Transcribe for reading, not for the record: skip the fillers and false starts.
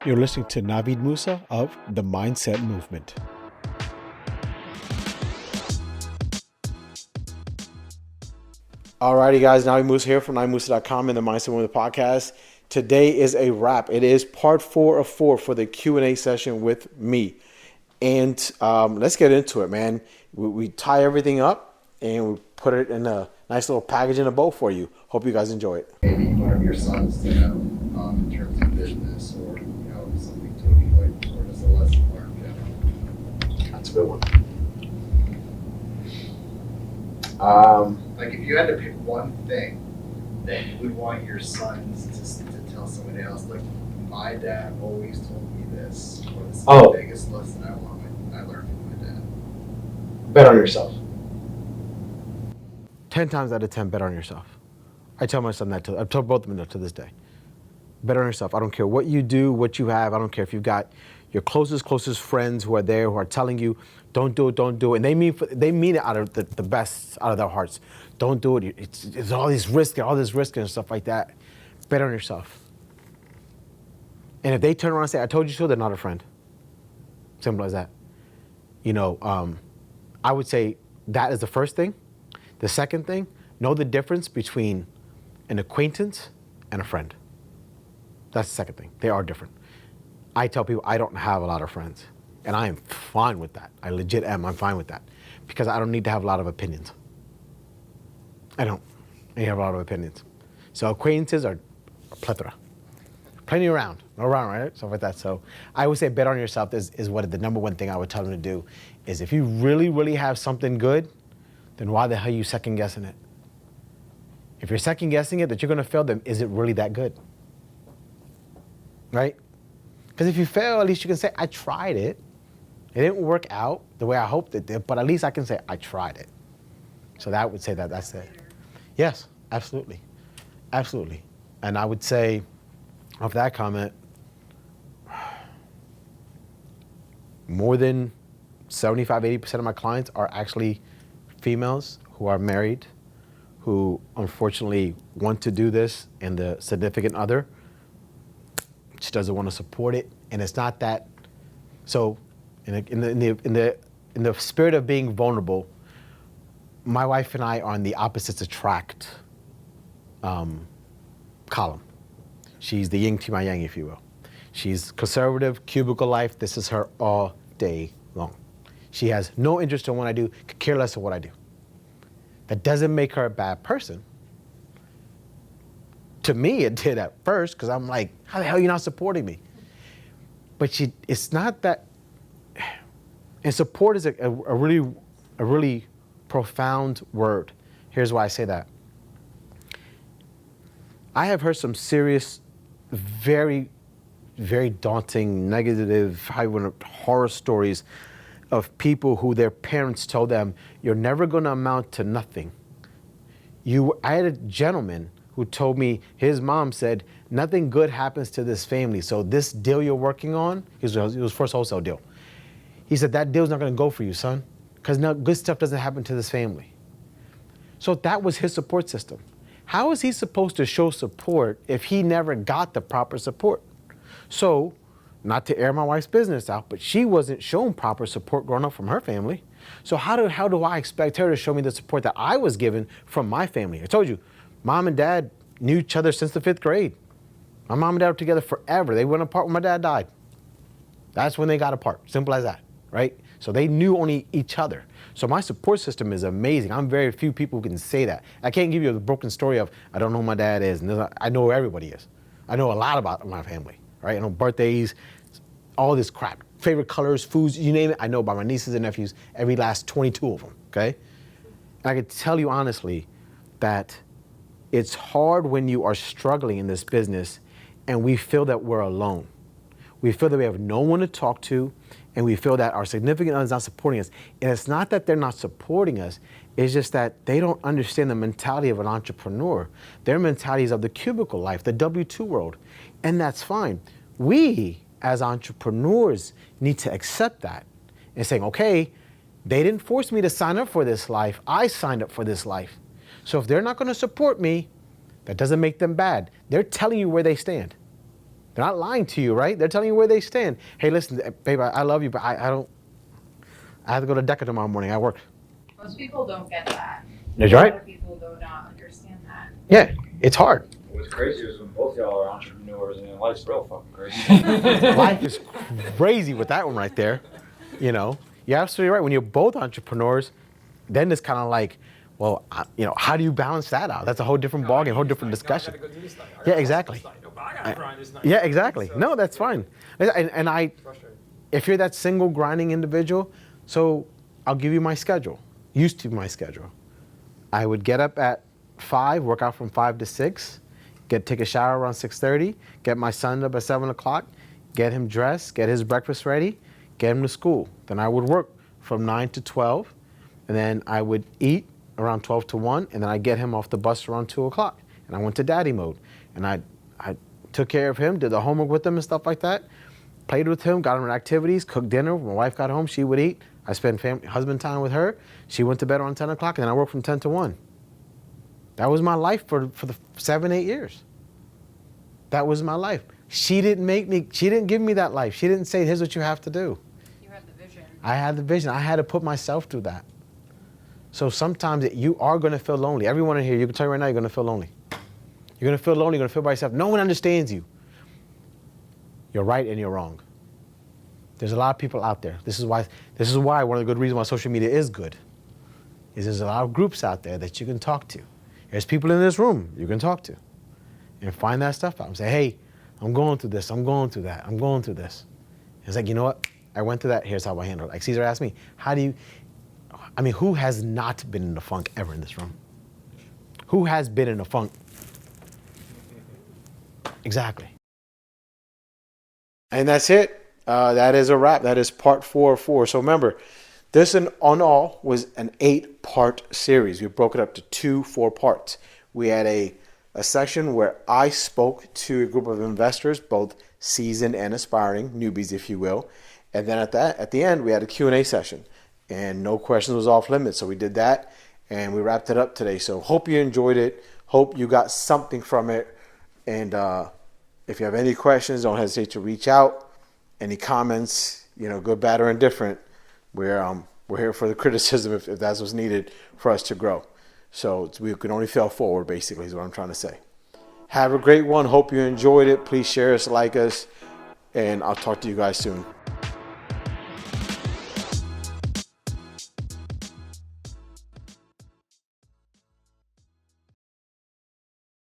You're listening to Navid Moosa of the Mindset Movement. Alrighty, guys. Navid Moosa here from NavidMoosa.com and the Mindset Movement podcast. Today is a wrap. It is part 4 of 4 for the Q&A session with me. And let's get into it, man. We tie everything up and we put it in a nice little package in a bow for you. Hope you guys enjoy it. Maybe one of your sons to know in terms of business or something to avoid, or just a lesson learned generally. That's a good one. Like if you had to pick one thing that you would want your sons to tell somebody else, like my dad always told me this, or this is the biggest lesson I learned from my dad. Bet on yourself. 10 times out of 10, bet on yourself. I tell my son that I've told both of them that to this day. Bet on yourself. I don't care what you do, what you have. I don't care if you've got your closest friends who are there, who are telling you, don't do it. And they mean it out of the best out of their hearts. Don't do it. It's all this risk and stuff like that. Bet on yourself. And if they turn around and say, I told you so, they're not a friend. Simple as that. I would say that is the first thing. The second thing, know the difference between an acquaintance and a friend. That's the second thing. They are different. I tell people I don't have a lot of friends, and I am fine with that. I legit am. I'm fine with that because I don't need to have a lot of opinions. I don't. I have a lot of opinions. So acquaintances are a plethora. Plenty around, right? Stuff like that. So I would say bet on yourself is what the number one thing I would tell them to do is if you really, really have something good, then why the hell are you second guessing it? If you're second guessing it that you're gonna fail, then is it really that good? Right? Because if you fail, at least you can say, I tried it. It didn't work out the way I hoped it did, but at least I can say, I tried it. So that would say that's it. Yes, absolutely. Absolutely. And I would say, of that comment, more than 75-80% of my clients are actually females who are married, who unfortunately want to do this, and the significant other just doesn't want to support it. And it's not that. So, in the spirit of being vulnerable, my wife and I are on the opposites attract column. She's the yin to my yang, if you will. She's conservative, cubicle life. This is her all day long. She has no interest in what I do, could care less of what I do. That doesn't make her a bad person. To me, it did at first, because I'm like, how the hell are you not supporting me? But it's not that, and support is a really profound word. Here's why I say that. I have heard some serious, very, very daunting, negative, horror stories of people who their parents told them, you're never going to amount to nothing. I had a gentleman who told me his mom said, nothing good happens to this family. So this deal you're working on, it was first wholesale deal. He said, that deal's not going to go for you, son, because good stuff doesn't happen to this family. So that was his support system. How is he supposed to show support if he never got the proper support? So, not to air my wife's business out, but she wasn't shown proper support growing up from her family. So how do I expect her to show me the support that I was given from my family? I told you, mom and dad knew each other since the 5th grade. My mom and dad were together forever. They went apart when my dad died. That's when they got apart. Simple as that, right? So they knew only each other. So my support system is amazing. I'm very few people who can say that. I can't give you the broken story of, I don't know who my dad is. And I know who everybody is. I know a lot about my family, right? I know birthdays, all this crap. Favorite colors, foods, you name it. I know about my nieces and nephews, every last 22 of them, okay? And I can tell you honestly that it's hard when you are struggling in this business and we feel that we're alone. We feel that we have no one to talk to, and we feel that our significant other is not supporting us. And it's not that they're not supporting us, it's just that they don't understand the mentality of an entrepreneur. Their mentality is of the cubicle life, the W-2 world, and that's fine. We, as entrepreneurs, need to accept that and saying, okay, they didn't force me to sign up for this life, I signed up for this life. So if they're not gonna support me, that doesn't make them bad. They're telling you where they stand. They're not lying to you, right? They're telling you where they stand. Hey, listen, babe, I love you, but I don't. I have to go to DECA tomorrow morning. I work. Most people don't get that. That's A right. lot of people do not understand that. Yeah, it's hard. What's crazy is when both y'all are entrepreneurs and life's real fucking crazy. Life is crazy with that one right there. You know, you're absolutely right. When you're both entrepreneurs, then it's kind of like, well, you know, how do you balance that out? That's a whole different ballgame, a whole different discussion. Yeah, exactly. Yeah, exactly. No, that's fine. And I, if you're that single grinding individual, so I'll give you my schedule. Used to be my schedule. I would get up at 5, work out from 5 to 6, take a shower around 6:30, get my son up at 7 o'clock, get him dressed, get his breakfast ready, get him to school. Then I would work from 9 to 12, and then I would eat around 12 to 1, and then I get him off the bus around 2 o'clock. And I went to daddy mode, and I took care of him, did the homework with him and stuff like that, played with him, got him in activities, cooked dinner. When my wife got home, she would eat. I spent husband time with her. She went to bed around 10 o'clock, and then I worked from 10 to 1. That was my life for the 7, 8 years. That was my life. She didn't give me that life. She didn't say, here's what you have to do. You had the vision. I had the vision. I had to put myself through that. So sometimes you are going to feel lonely. Everyone in here, you can tell you right now, you're going to feel lonely. You're going to feel lonely. You're going to feel by yourself. No one understands you. You're right and you're wrong. There's a lot of people out there. This is why one of the good reasons why social media is good is there's a lot of groups out there that you can talk to. There's people in this room you can talk to and find that stuff out and say, hey, I'm going through this. I'm going through that. I'm going through this. It's like, you know what? I went through that. Here's how I handle it. Like Caesar asked me, who has not been in a funk ever in this room? Who has been in a funk? Exactly. And that's it. That is a wrap. That is part 4 of 4. So remember, this on all was an 8-part series. We broke it up to 2 4-parts. We had a section where I spoke to a group of investors, both seasoned and aspiring, newbies if you will. And then at the end, we had a Q&A session. And no questions was off limits. So we did that and we wrapped it up today. So hope you enjoyed it. Hope you got something from it. And if you have any questions, don't hesitate to reach out. Any comments, good, bad, or indifferent, we're here for the criticism if that's what's needed for us to grow. So we can only fail forward, basically, is what I'm trying to say. Have a great one. Hope you enjoyed it. Please share us, like us, and I'll talk to you guys soon.